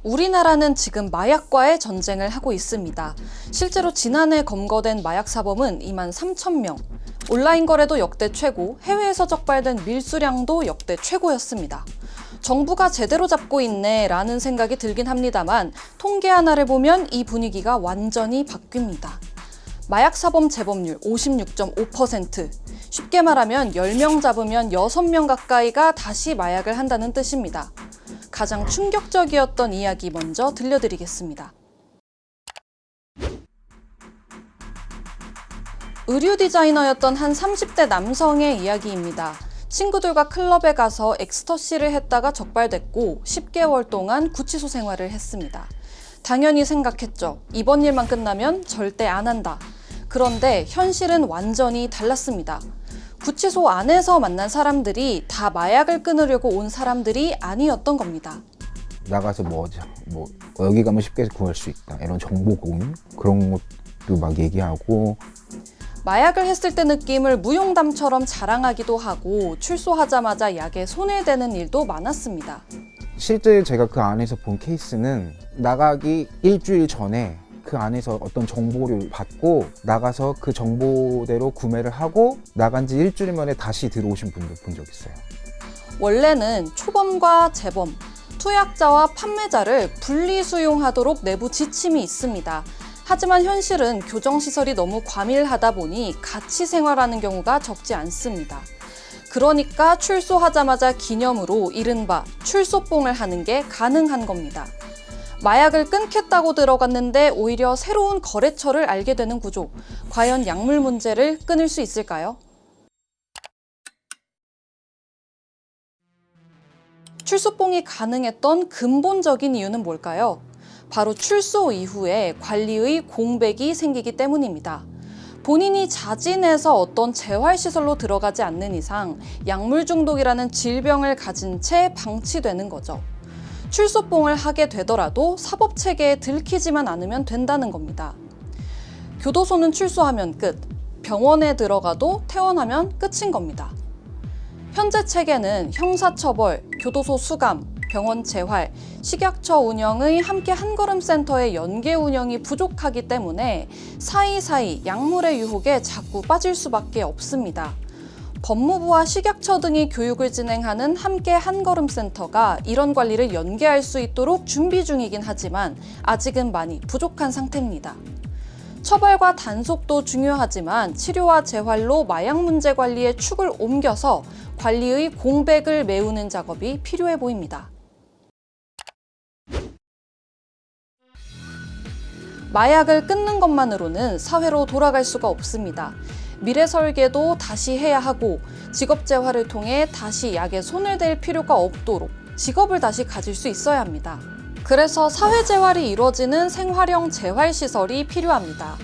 우리나라는 지금 마약과의 전쟁을 하고 있습니다. 실제로 지난해 검거된 마약 사범은 2만 3천 명. 온라인 거래도 역대 최고, 해외에서 적발된 밀수량도 역대 최고였습니다. 정부가 제대로 잡고 있네 라는 생각이 들긴 합니다만 통계 하나를 보면 이 분위기가 완전히 바뀝니다. 마약 사범 재범률 56.5%. 쉽게 말하면 10명 잡으면 6명 가까이가 다시 마약을 한다는 뜻입니다. 가장 충격적이었던 이야기 먼저 들려드리겠습니다. 의류 디자이너였던 한 30대 남성의 이야기입니다. 친구들과 클럽에 가서 엑스터시를 했다가 적발됐고 10개월 동안 구치소 생활을 했습니다. 당연히 생각했죠. 이번 일만 끝나면 절대 안 한다. 그런데 현실은 완전히 달랐습니다. 구치소 안에서 만난 사람들이 다 마약을 끊으려고 온 사람들이 아니었던 겁니다. 나가서 여기 가면 쉽게 구할 수 있다 이런 정보 공유 그런 것도 막 얘기하고, 마약을 했을 때 느낌을 무용담처럼 자랑하기도 하고 출소하자마자 약에 손을 대는 일도 많았습니다. 실제 제가 그 안에서 본 케이스는 나가기 일주일 전에 그 안에서 어떤 정보를 받고 나가서 그 정보대로 구매를 하고 나간 지 일주일 만에 다시 들어오신 분도 본 적 있어요. 원래는 초범과 재범, 투약자와 판매자를 분리 수용하도록 내부 지침이 있습니다. 하지만 현실은 교정시설이 너무 과밀하다 보니 같이 생활하는 경우가 적지 않습니다. 그러니까 출소하자마자 기념으로 이른바 출소뽕을 하는 게 가능한 겁니다. 마약을 끊겠다고 들어갔는데 오히려 새로운 거래처를 알게 되는 구조. 과연 약물 문제를 끊을 수 있을까요? 출소뽕이 가능했던 근본적인 이유는 뭘까요? 바로 출소 이후에 관리의 공백이 생기기 때문입니다. 본인이 자진해서 어떤 재활시설로 들어가지 않는 이상 약물 중독이라는 질병을 가진 채 방치되는 거죠. 출소뽕을 하게 되더라도 사법체계에 들키지만 않으면 된다는 겁니다. 교도소는 출소하면 끝, 병원에 들어가도 퇴원하면 끝인 겁니다. 현재 체계는 형사처벌, 교도소 수감, 병원 재활, 식약처 운영의 함께 한걸음 센터의 연계 운영이 부족하기 때문에 사이사이 약물의 유혹에 자꾸 빠질 수밖에 없습니다. 법무부와 식약처 등이 교육을 진행하는 함께 한걸음 센터가 이런 관리를 연계할 수 있도록 준비 중이긴 하지만 아직은 많이 부족한 상태입니다. 처벌과 단속도 중요하지만 치료와 재활로 마약 문제 관리의 축을 옮겨서 관리의 공백을 메우는 작업이 필요해 보입니다. 마약을 끊는 것만으로는 사회로 돌아갈 수가 없습니다. 미래 설계도 다시 해야 하고 직업 재활을 통해 다시 약에 손을 댈 필요가 없도록 직업을 다시 가질 수 있어야 합니다. 그래서 사회 재활이 이루어지는 생활형 재활시설이 필요합니다.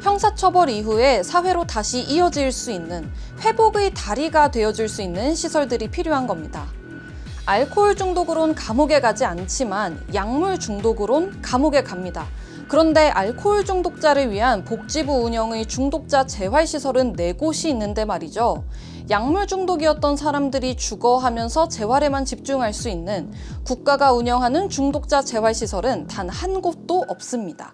형사처벌 이후에 사회로 다시 이어질 수 있는 회복의 다리가 되어줄 수 있는 시설들이 필요한 겁니다. 알코올 중독으론 감옥에 가지 않지만 약물 중독으론 감옥에 갑니다. 그런데 알코올 중독자를 위한 복지부 운영의 중독자 재활시설은 4곳이 있는데 말이죠. 약물 중독이었던 사람들이 주거하면서 재활에만 집중할 수 있는 국가가 운영하는 중독자 재활시설은 단 한 곳도 없습니다.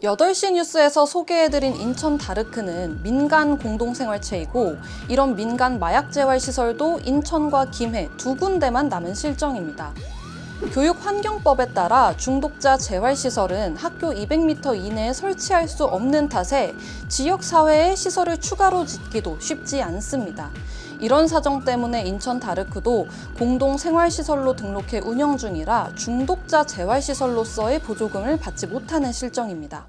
8시 뉴스에서 소개해드린 인천 다르크는 민간 공동생활체이고 이런 민간 마약 재활시설도 인천과 김해 2군데만 남은 실정입니다. 교육환경법에 따라 중독자 재활시설은 학교 200m 이내에 설치할 수 없는 탓에 지역사회에 시설을 추가로 짓기도 쉽지 않습니다. 이런 사정 때문에 인천 다르크도 공동생활시설로 등록해 운영 중이라 중독자 재활시설로서의 보조금을 받지 못하는 실정입니다.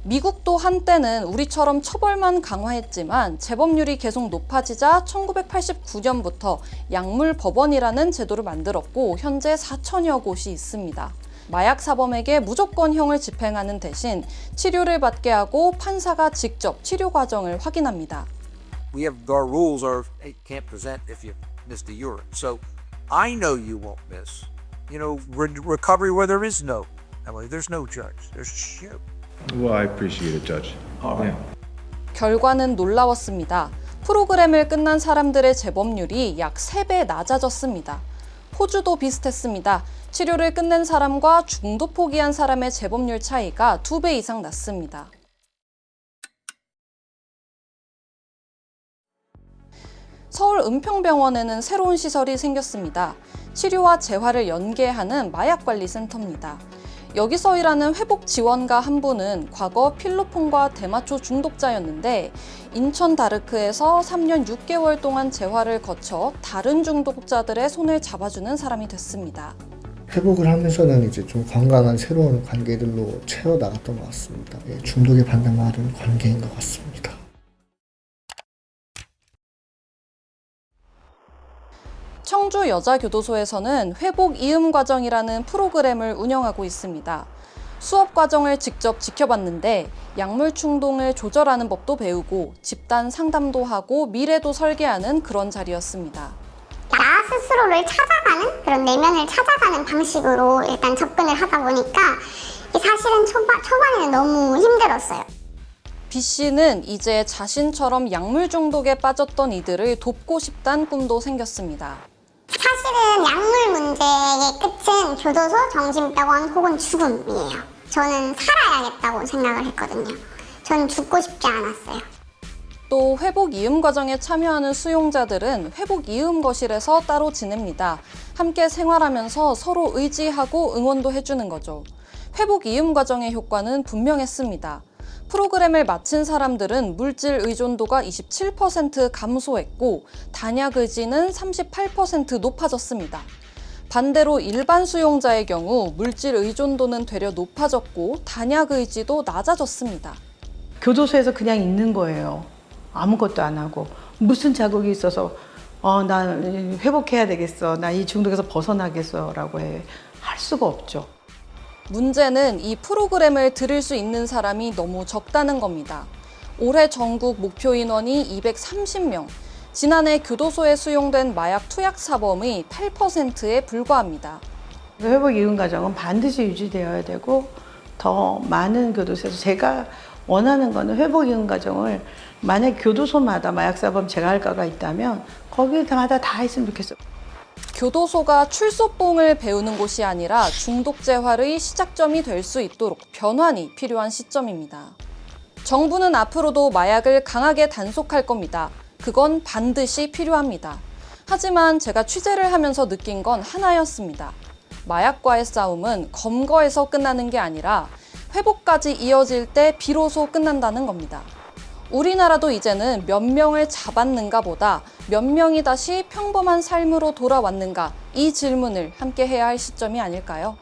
미국도 한때는 우리처럼 처벌만 강화했지만 재범률이 계속 높아지자 1989년부터 약물법원이라는 제도를 만들었고 현재 4천여 곳이 있습니다. 마약 사범에게 무조건형을 집행하는 대신 치료를 받게 하고 판사가 직접 치료 과정을 확인합니다. We have our rules are you can't present if you missed the urine. So I know you won't miss. Recovery where there is no. Emily, there's no judge. There's just you. Well, I appreciate it, Judge. All right. 결과는 놀라웠습니다. 프로그램을 끝난 사람들의 재범률이 약 3배 낮아졌습니다. 호주도 비슷했습니다. 치료를 끝낸 사람과 중도 포기한 사람의 재범률 차이가 2배 이상 났습니다. 서울 은평병원에는 새로운 시설이 생겼습니다. 치료와 재활을 연계하는 마약관리센터입니다. 여기서 일하는 회복 지원가 한 분은 과거 필로폰과 대마초 중독자였는데 인천 다르크에서 3년 6개월 동안 재활을 거쳐 다른 중독자들의 손을 잡아주는 사람이 됐습니다. 회복을 하면서는 이제 좀 건강한 새로운 관계들로 채워나갔던 것 같습니다. 중독에 반응하는 관계인 것 같습니다. 청주 여자교도소에서는 회복 이음 과정이라는 프로그램을 운영하고 있습니다. 수업 과정을 직접 지켜봤는데 약물 충동을 조절하는 법도 배우고 집단 상담도 하고 미래도 설계하는 그런 자리였습니다. 나 스스로를 찾아가는 그런 내면을 찾아가는 방식으로 일단 접근을 하다 보니까 사실은 초반에는 너무 힘들었어요. B 씨는 이제 자신처럼 약물 중독에 빠졌던 이들을 돕고 싶다는 꿈도 생겼습니다. 사실은 약물 문제의 끝은 교도소, 정신병원 혹은 죽음이에요. 저는 살아야겠다고 생각을 했거든요. 저는 죽고 싶지 않았어요. 또 회복 이음 과정에 참여하는 수용자들은 회복 이음 거실에서 따로 지냅니다. 함께 생활하면서 서로 의지하고 응원도 해주는 거죠. 회복 이음 과정의 효과는 분명했습니다. 프로그램을 마친 사람들은 물질 의존도가 27% 감소했고 단약 의지는 38% 높아졌습니다. 반대로 일반 수용자의 경우 물질 의존도는 되려 높아졌고 단약 의지도 낮아졌습니다. 교도소에서 그냥 있는 거예요. 아무것도 안 하고. 무슨 자극이 있어서 나 회복해야 되겠어. 나 이 중독에서 벗어나겠어 라고 할 수가 없죠. 문제는 이 프로그램을 들을 수 있는 사람이 너무 적다는 겁니다. 올해 전국 목표 인원이 230명, 지난해 교도소에 수용된 마약 투약 사범의 8%에 불과합니다. 회복 이음 과정은 반드시 유지되어야 되고 더 많은 교도소에서 제가 원하는 거는 회복 이음 과정을 만약 교도소마다 마약사범 재활과가 있다면 거기마다 다 했으면 좋겠어요. 교도소가 출소뽕을 배우는 곳이 아니라 중독 재활의 시작점이 될 수 있도록 변환이 필요한 시점입니다. 정부는 앞으로도 마약을 강하게 단속할 겁니다. 그건 반드시 필요합니다. 하지만 제가 취재를 하면서 느낀 건 하나였습니다. 마약과의 싸움은 검거에서 끝나는 게 아니라 회복까지 이어질 때 비로소 끝난다는 겁니다. 우리나라도 이제는 몇 명을 잡았는가 보다 몇 명이 다시 평범한 삶으로 돌아왔는가 이 질문을 함께 해야 할 시점이 아닐까요?